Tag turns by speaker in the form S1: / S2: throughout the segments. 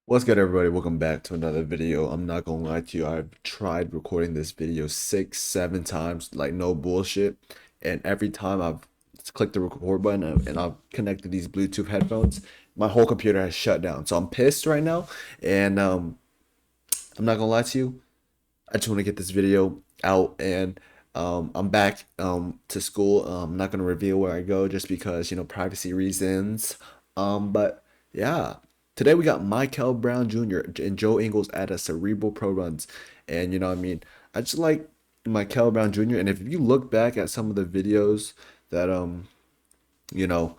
S1: What's good, everybody? Welcome back to another video. I'm not gonna lie to you, I've tried recording this video 6 7 times, like no bullshit, and every time I've clicked the record button and I've connected these Bluetooth headphones, my whole computer has shut down. So I'm pissed right now, and I'm not gonna lie to you, I just want to get this video out, and I'm back to school. I'm not gonna reveal where I go just because privacy reasons. But yeah, today we got Mikel Brown Jr. and Joe Ingles at a Cerebral Pro Runs, and what I mean. I just like Mikel Brown Jr. And if you look back at some of the videos that you know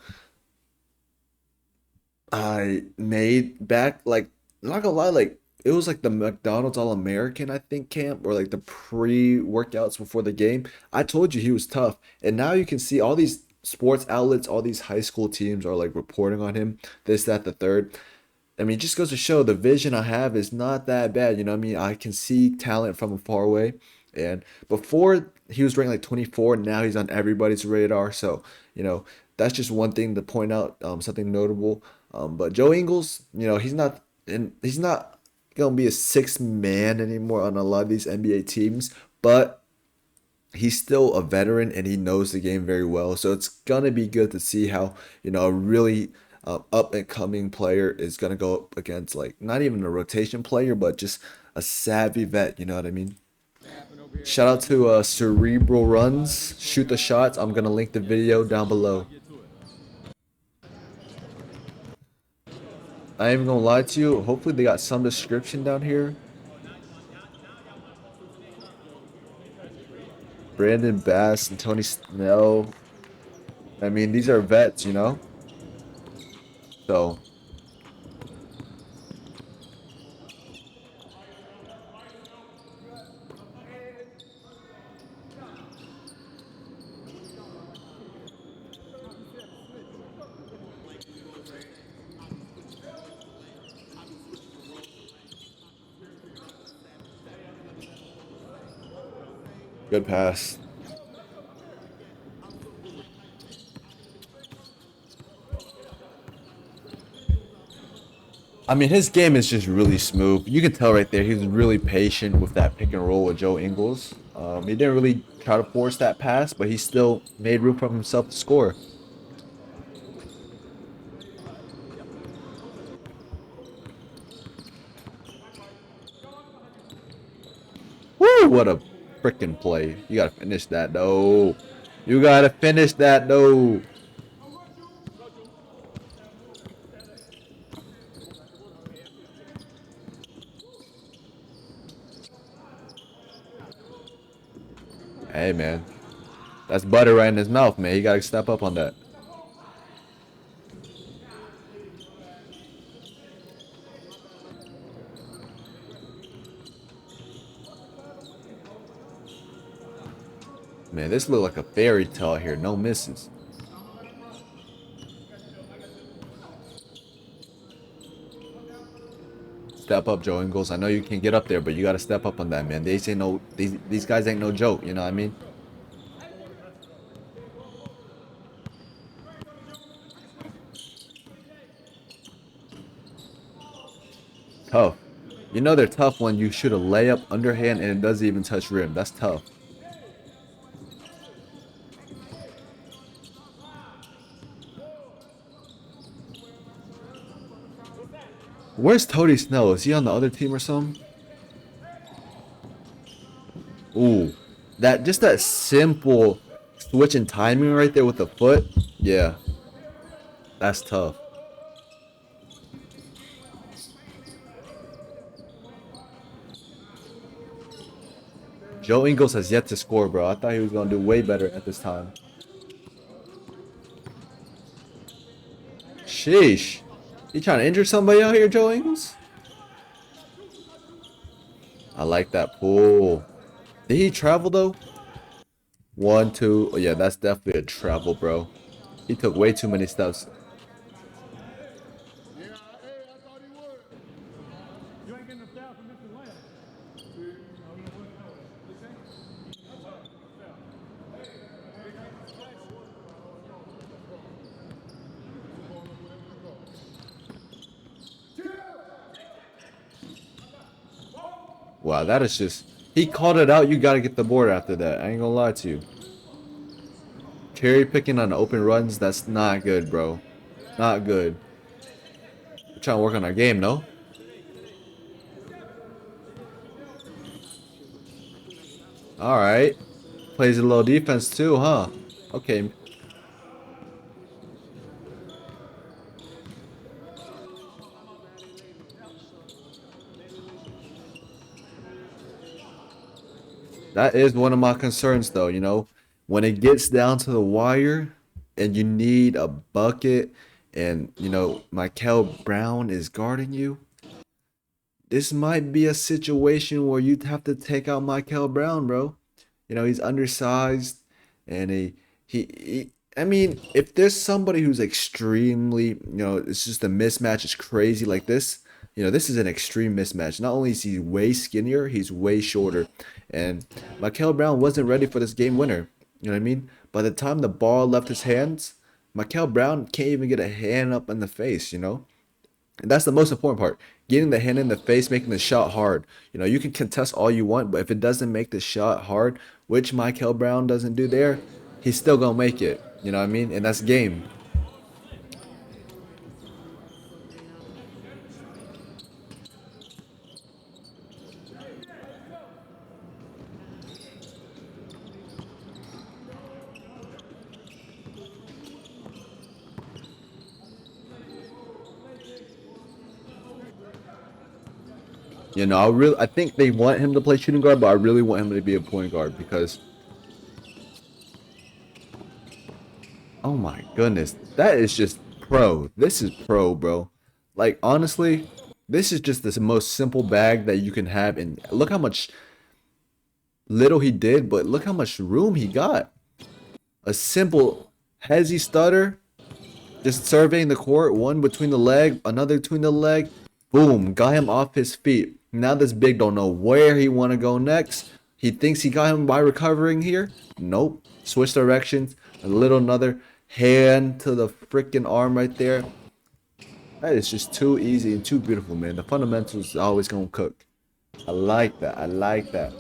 S1: I made back, like, not gonna lie, like it was like the McDonald's All American, I think, camp, or like the pre-workouts before the game. I told you he was tough, and now you can see all these sports outlets, all these high school teams are like reporting on him, this, that, the third. I mean, it just goes to show the vision I have is not that bad. You know what I mean? I can see talent from far away. And before he was ranked like 24, now he's on everybody's radar. So, you know, that's just one thing to point out, something notable. But Joe Ingles, he's not gonna be a sixth man anymore on a lot of these NBA teams, but he's still a veteran and he knows the game very well. So it's gonna be good to see how a really up and coming player is gonna go up against, like, not even a rotation player, but just a savvy vet. You know what I mean? Shout out to Cerebral Runs. Shoot the shots. I'm gonna link the video down below. I ain't even gonna lie to you. Hopefully they got some description down here. Brandon Bass and Tony Snell. I mean, these are vets, you know. So good pass. I mean, his game is just really smooth. You can tell right there he's really patient with that pick and roll with Joe Ingles. He didn't really try to force that pass, but he still made room for himself to score. Woo! What a freaking play. You gotta finish that, though. You gotta finish that, though. Hey, man. That's butter right in his mouth, man. You gotta step up on that. Man, this look like a fairy tale here. No misses. Step up, Joe Ingles. I know you can get up there, but you gotta step up on that, man. These guys ain't no joke. You know what I mean? Tough. You know they're tough when you shoot a layup underhand and it doesn't even touch rim. That's tough. Where's Tony Snell? Is he on the other team or something? Ooh. That simple switch in timing right there with the foot. Yeah, that's tough. Joe Ingles has yet to score, bro. I thought he was gonna do way better at this time. Sheesh. You trying to injure somebody out here, Joe Ingles? I like that pull. Did he travel though? One, two. Oh, yeah, that's definitely a travel, bro. He took way too many steps. Wow, that is just... He called it out. You got to get the board after that. I ain't gonna lie to you. Cherry picking on open runs, that's not good, bro. Not good. We're trying to work on our game, no? Alright. Plays a little defense too, huh? Okay. That is one of my concerns, though, you know? When it gets down to the wire and you need a bucket and, you know, Mikel Brown is guarding you, this might be a situation where you'd have to take out Michael Brown, bro. You know, he's undersized and I mean, if there's somebody who's extremely, you know, it's just a mismatch, it's crazy like this, you know, this is an extreme mismatch. Not only is he way skinnier, he's way shorter. And Michael Brown wasn't ready for this game winner. You know what I mean? By the time the ball left his hands, Michael Brown can't even get a hand up in the face, you know? And that's the most important part. Getting the hand in the face, making the shot hard. You know, you can contest all you want, but if it doesn't make the shot hard, which Michael Brown doesn't do there, he's still gonna make it. You know what I mean? And that's game. You know, I think they want him to play shooting guard, but I really want him to be a point guard because, oh my goodness, that is just pro. This is pro, bro. Like honestly, this is just the most simple bag that you can have, and look how much little he did, but look how much room he got. A simple hezzy stutter, just surveying the court, one between the leg, another between the leg. Boom, got him off his feet. Now this big don't know where he want to go next. He thinks he got him by recovering here. Nope. Switch directions. A little another hand to the freaking arm right there. That is just too easy and too beautiful, man. The fundamentals always gonna cook. I like that. I like that.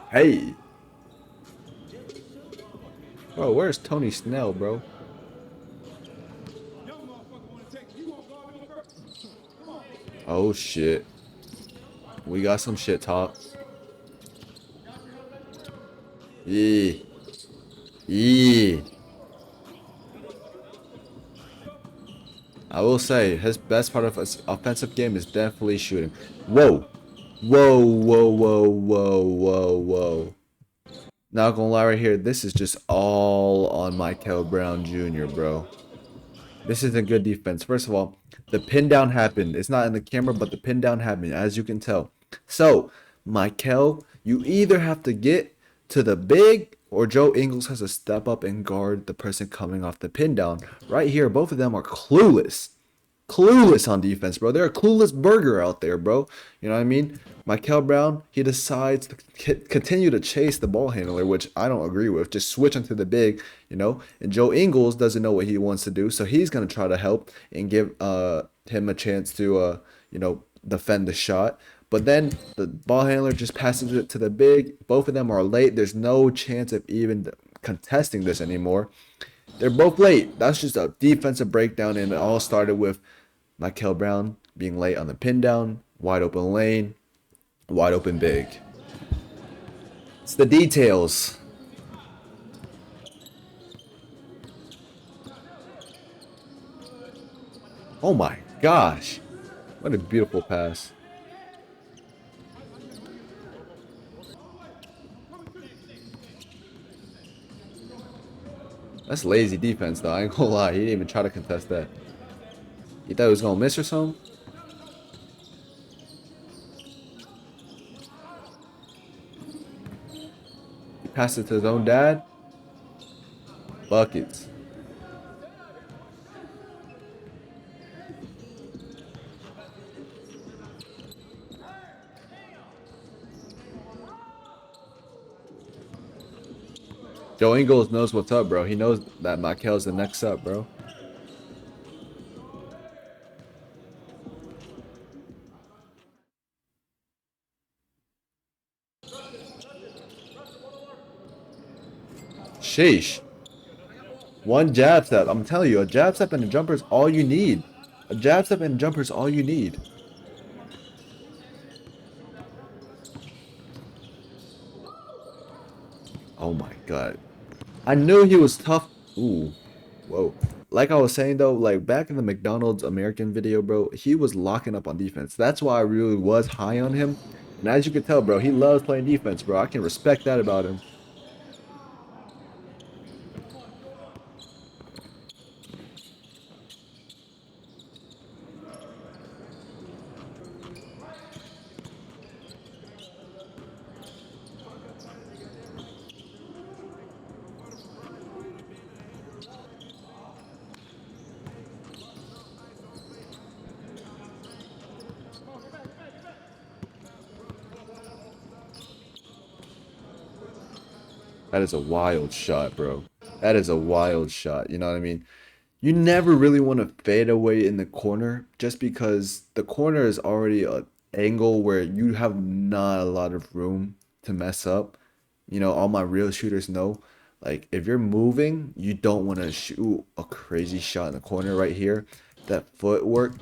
S1: Hey, bro, where's Tony Snell, bro? Oh shit. We got some shit talk. Yeah. Yeah. I will say his best part of his offensive game is definitely shooting. Whoa. Whoa, whoa, whoa, whoa, whoa, whoa. Not gonna lie right here, this is just all on Michael Brown Jr., bro. This isn't good defense. First of all, the pin down happened. It's not in the camera, but the pin down happened, as you can tell. So, Michael, you either have to get to the big or Joe Ingles has to step up and guard the person coming off the pin down. Right here, both of them are clueless. Clueless on defense, bro. They're a clueless burger out there, bro. You know what I mean? Michael Brown, he decides to continue to chase the ball handler, which I don't agree with. Just switch into the big, you know. And Joe Ingles doesn't know what he wants to do, so he's gonna try to help and give him a chance to you know, defend the shot. But then the ball handler just passes it to the big. Both of them are late. There's no chance of even contesting this anymore. They're both late. That's just a defensive breakdown, and it all started with Michael Brown being late on the pin down, wide open lane, wide open big. It's the details. Oh my gosh. What a beautiful pass. That's lazy defense, though. I ain't gonna lie. He didn't even try to contest that. You thought he was gonna miss or something? He passed it to his own dad. Buckets. Joe Ingles knows what's up, bro. He knows that Mikel's the next up, bro. Sheesh. One jab step. I'm telling you, a jab step and a jumper is all you need. A jab step and a jumper is all you need. Oh my god. I knew he was tough. Ooh. Whoa. Like I was saying though, like back in the McDonald's American video, bro, he was locking up on defense. That's why I really was high on him. And as you can tell, bro, he loves playing defense, bro. I can respect that about him. That is a wild shot, bro. That is a wild shot. You know what I mean? You never really want to fade away in the corner just because the corner is already an angle where you have not a lot of room to mess up. You know, all my real shooters know. Like, if you're moving, you don't want to shoot a crazy shot in the corner right here. That footwork,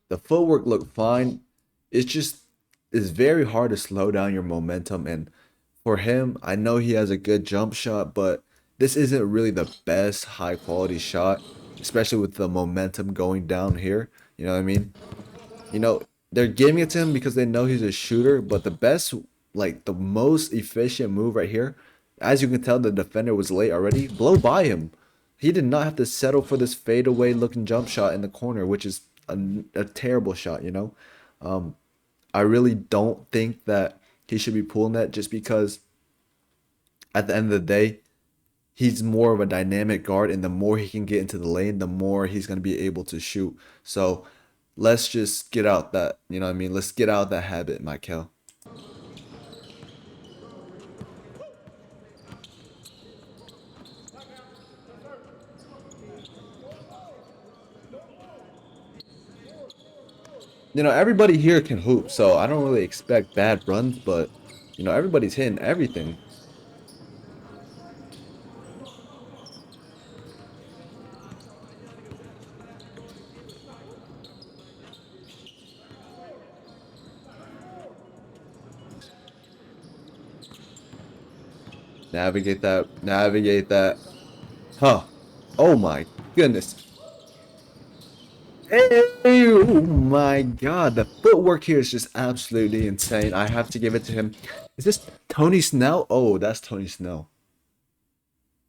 S1: the footwork looked fine. It's just, it's very hard to slow down your momentum. And for him, I know he has a good jump shot, but this isn't really the best high quality shot, especially with the momentum going down here. You know what I mean? You know, they're giving it to him because they know he's a shooter, but the best, like the most efficient move right here, as you can tell, the defender was late already. Blow by him. He did not have to settle for this fadeaway looking jump shot in the corner, which is a terrible shot, you know? I really don't think that he should be pulling that just because at the end of the day, he's more of a dynamic guard, and the more he can get into the lane, the more he's going to be able to shoot. So let's just get out that, you know what I mean? Let's get out that habit, Mikel. You know, everybody here can hoop, so I don't really expect bad runs, but, you know, everybody's hitting everything. Navigate that, navigate that. Huh. Oh my goodness. Hey, oh my god, the footwork here is just absolutely insane. I have to give it to him. Is this Tony Snell? Oh, that's Tony Snell.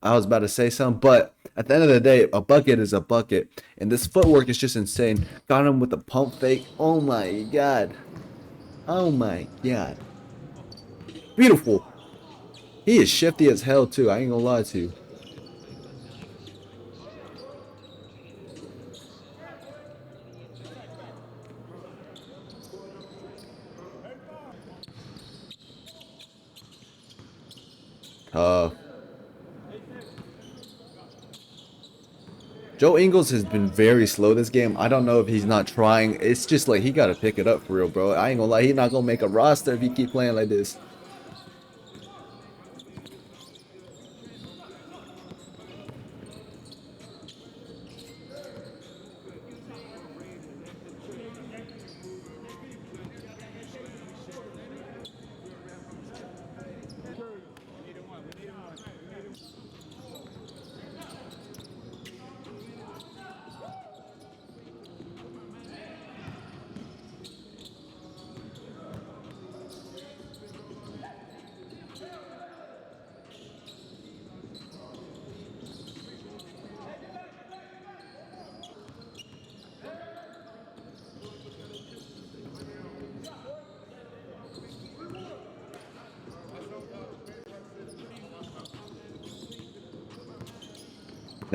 S1: I was about to say something, but at the end of the day, a bucket is a bucket. And this footwork is just insane. Got him with the pump fake. Oh my god. Oh my god. Beautiful. He is shifty as hell too. I ain't gonna lie to you. Tough. Joe Ingles has been very slow this game. I don't know if he's not trying. It's just like he gotta pick it up for real, bro. I ain't gonna lie, he's not gonna make a roster if he keep playing like this.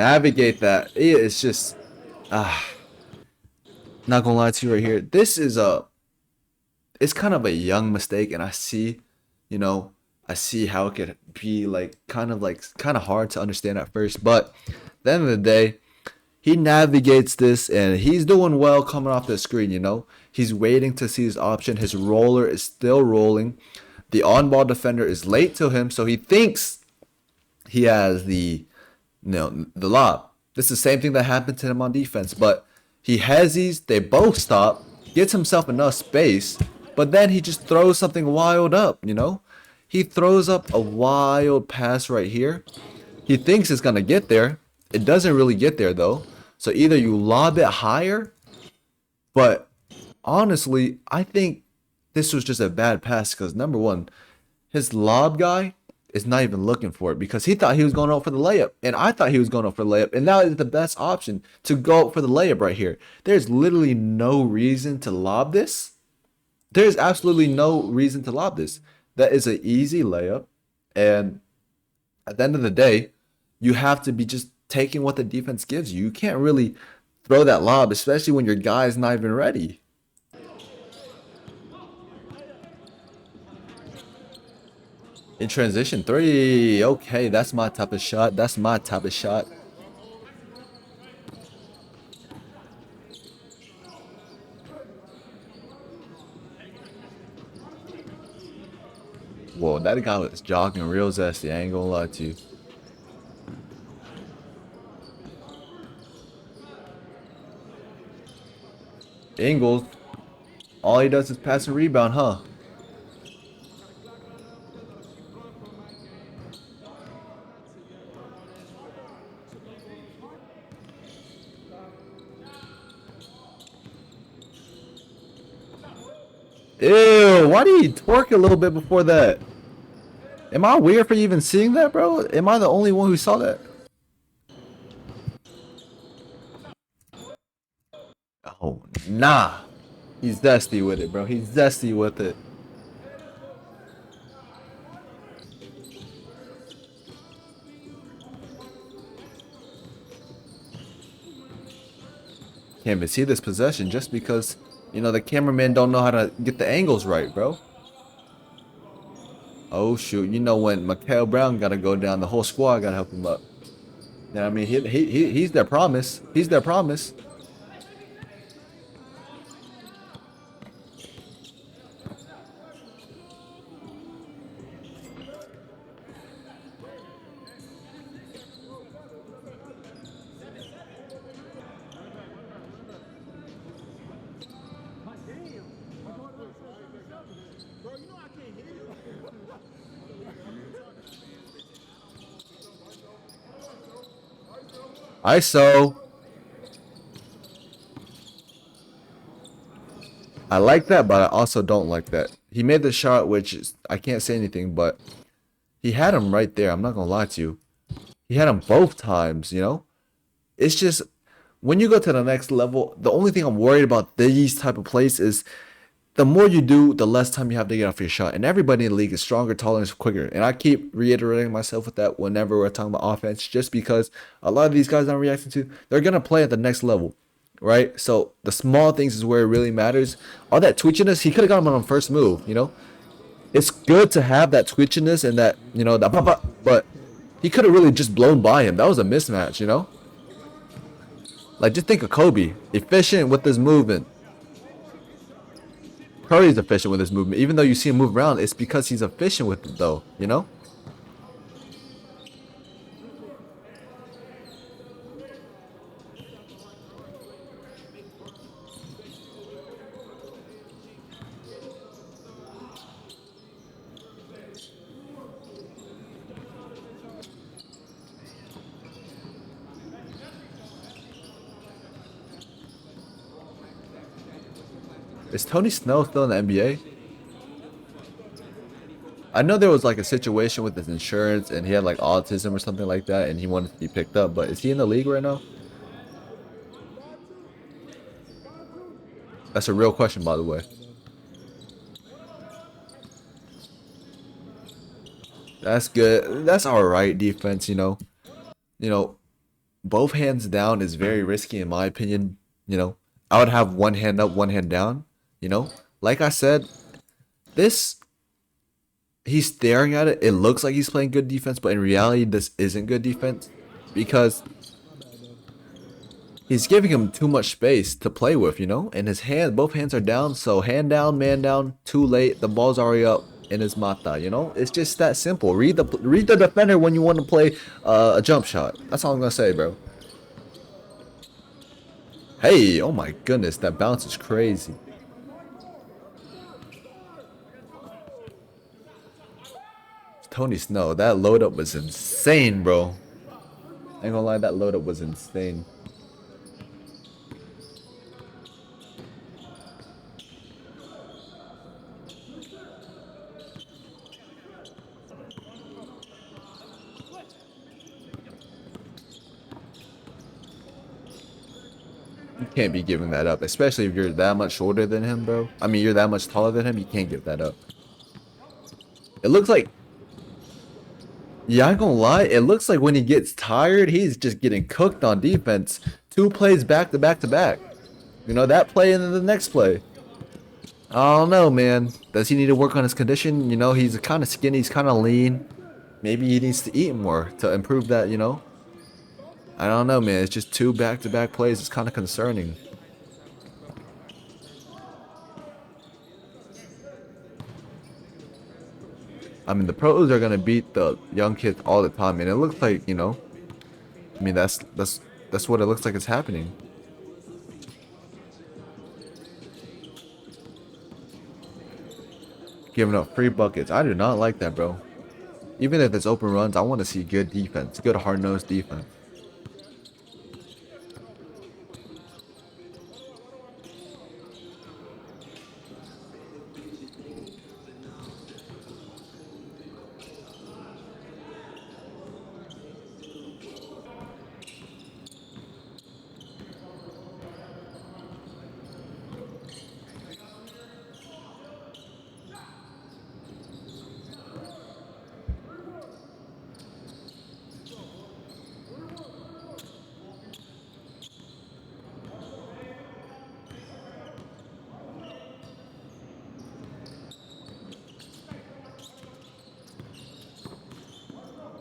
S1: navigate that. It's just ah, not gonna lie to you right here. This is a it's kind of a young mistake, and you know, I see how it could be like kind of hard to understand at first, but at the end of the day, he navigates this and he's doing well coming off the screen, you know. He's waiting to see his option. His roller is still rolling. The on-ball defender is late to him, so he thinks he has the lob. This is the same thing that happened to him on defense, but he hezzies, they both stop, gets himself enough space, but then he just throws something wild up, you know? He throws up a wild pass right here. He thinks it's gonna get there. It doesn't really get there though. So either you lob it higher, but honestly, I think this was just a bad pass because number one, his lob guy is not even looking for it because he thought he was going out for the layup. And I thought he was going out for the layup. And that is the best option to go out for the layup right here. There's literally no reason to lob this. There's absolutely no reason to lob this. That is an easy layup. And at the end of the day, you have to be just taking what the defense gives you. You can't really throw that lob, especially when your guy is not even ready. In transition three. Okay, that's my type of shot. That's my type of shot. Whoa, that guy was jogging real zesty. I ain't gonna lie to you. Ingles, all he does is pass and rebound, huh? Ew, why did he twerk a little bit before that? Am I weird for even seeing that, bro? Am I the only one who saw that? Oh, nah. He's zesty with it, bro. He's zesty with it. Can't even see this possession just because, the cameramen don't know how to get the angles right, bro. Oh, shoot. You know when Mikel Brown got to go down, the whole squad got to help him up. You know what I mean? He's their promise. He's their promise. ISO. I like that, but I also don't like that. He made the shot, which is, I can't say anything, but he had him right there. I'm not gonna lie to you. He had him both times, you know? It's just when you go to the next level, the only thing I'm worried about these type of plays is the more you do, the less time you have to get off your shot. And everybody in the league is stronger, taller, and quicker. And I keep reiterating myself with that whenever we're talking about offense, just because a lot of these guys I'm reacting to, they're gonna play at the next level, right? So the small things is where it really matters. All that twitchiness, he could have got him on first move, you know? It's good to have that twitchiness and that, that but he could have really just blown by him. That was a mismatch, you know? Like, just think of Kobe, efficient with his movement. Curry's efficient with his movement. Even though you see him move around, it's because he's efficient with it, though, you know? Is Tony Snell still in the NBA? I know there was like a situation with his insurance and he had like autism or something like that and he wanted to be picked up, but is he in the league right now? That's a real question, by the way. That's good. That's all right defense, you know. You know, both hands down is very risky in my opinion. You know, I would have one hand up, one hand down. You know, like I said, this he's staring at it. It looks like he's playing good defense, but in reality, this isn't good defense because he's giving him too much space to play with, you know? And his hand, both hands are down, so hand down, man down, too late, the ball's already up in his mata, you know? It's just that simple. Read the defender when you want to play a jump shot. That's all I'm gonna say, bro. Hey, oh my goodness, that bounce is crazy. Tony Snow, that load up was insane, bro. I ain't gonna lie, that load up was insane. You can't be giving that up, especially if you're that much shorter than him, bro. I mean, you're that much taller than him, you can't give that up. It looks like, yeah, I ain't gonna lie, it looks like when he gets tired, he's just getting cooked on defense. Two plays back to back to back. You know, that play and then the next play. I don't know, man. Does he need to work on his condition? You know, he's kind of skinny, he's kind of lean. Maybe he needs to eat more to improve that, you know? I don't know, man. It's just two back to back plays. It's kind of concerning. I mean, the pros are gonna beat the young kids all the time, and it looks like, you know, I mean, that's what it looks like it's happening. Giving up free buckets. I do not like that, bro. Even if it's open runs, I want to see good defense, good hard-nosed defense.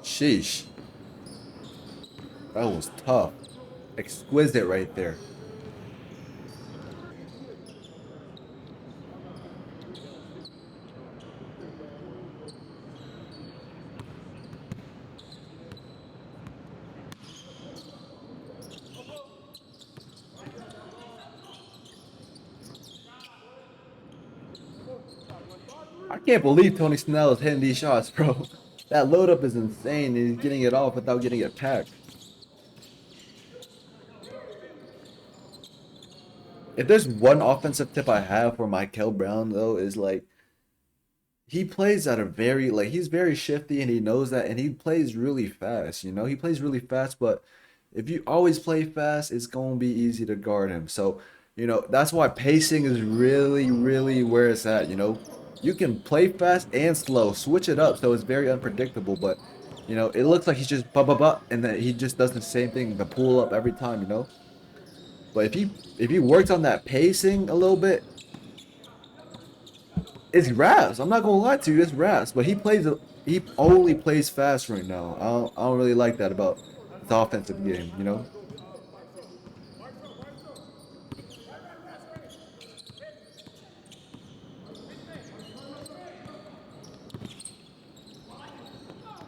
S1: Sheesh. That was tough. Exquisite right there. I can't believe Tony Snell is hitting these shots, bro. That load up is insane, and he's getting it off without getting it packed. If there's one offensive tip I have for Mikel Brown though, is like he plays at a very like he's very shifty and he knows that and he plays really fast, you know? He plays really fast, but if you always play fast, it's gonna be easy to guard him. So, you know, that's why pacing is really, really where it's at, you know? You can play fast and slow, switch it up so it's very unpredictable, but you know, it looks like he's just blah and then he just does the same thing, the pull up every time, you know? But if he works on that pacing a little bit, it's raps. I'm not gonna lie to you, it's raps. But he only plays fast right now. I don't really like that about his offensive game. You know.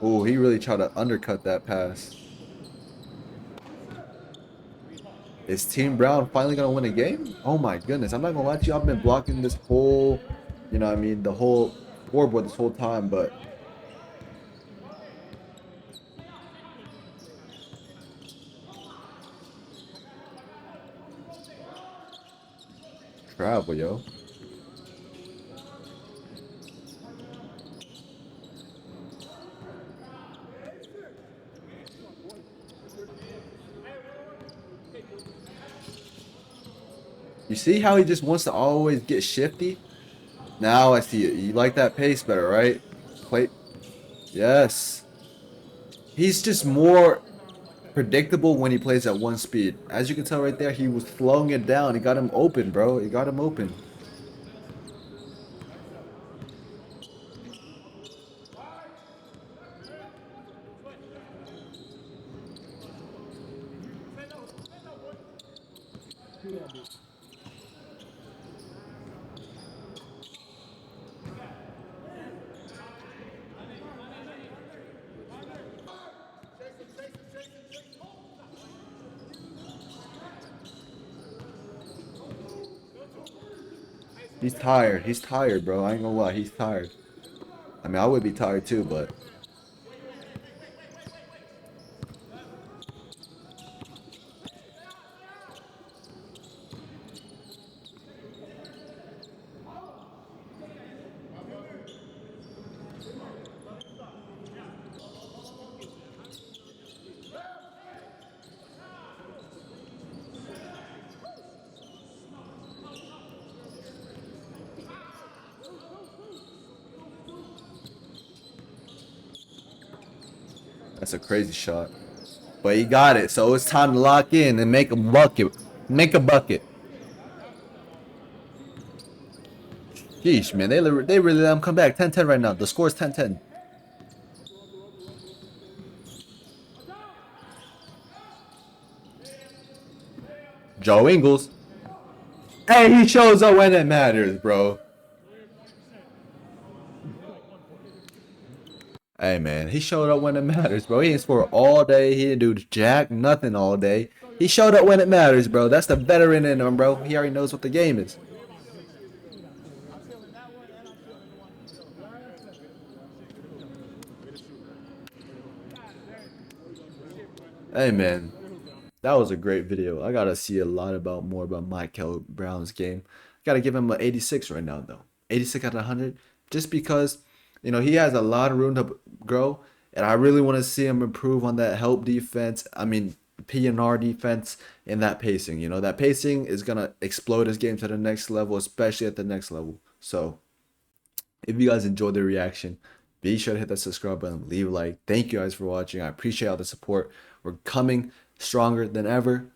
S1: Oh, he really tried to undercut that pass. Is Team Brown finally gonna win a game? Oh my goodness! I'm not gonna lie to you. I've been blocking this whole, you know, what I mean, the whole scoreboard this whole time, but travel, yo. You see how he just wants to always get shifty? Now I see it. You like that pace better, right? Play. Yes. He's just more. predictable when he plays at one speed. As you can tell right there, he was slowing it down. He got him open, bro. He got him open. He's tired. He's tired, bro. I ain't gonna lie. He's tired. I mean, I would be tired too, but that's a crazy shot. But he got it, so it's time to lock in and make a bucket. Make a bucket. Sheesh, man. They really let him come back. 10-10 right now. The score's 10-10. Joe Ingles. Hey, he shows up when it matters, bro. Hey, man. He showed up when it matters, bro. He didn't score all day. He didn't do jack nothing all day. He showed up when it matters, bro. That's the veteran in him, bro. He already knows what the game is. Hey, man. That was a great video. I gotta see a lot about more about Mikel Brown's game. Gotta give him an 86 right now though. 86 out of 100, just because he has a lot of room to grow, and I really want to see him improve on that help defense. I mean PNR defense and that pacing. That pacing is gonna explode his game to the next level, especially at the next level. So if you guys enjoyed the reaction, be sure to hit that subscribe button, leave a like. Thank you guys for watching. I appreciate all the support. We're coming stronger than ever.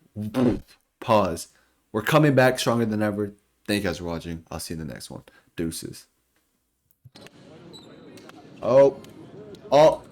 S1: Pause. We're coming back stronger than ever. Thank you guys for watching. I'll see you in the next one. Deuces. Oh. Oh.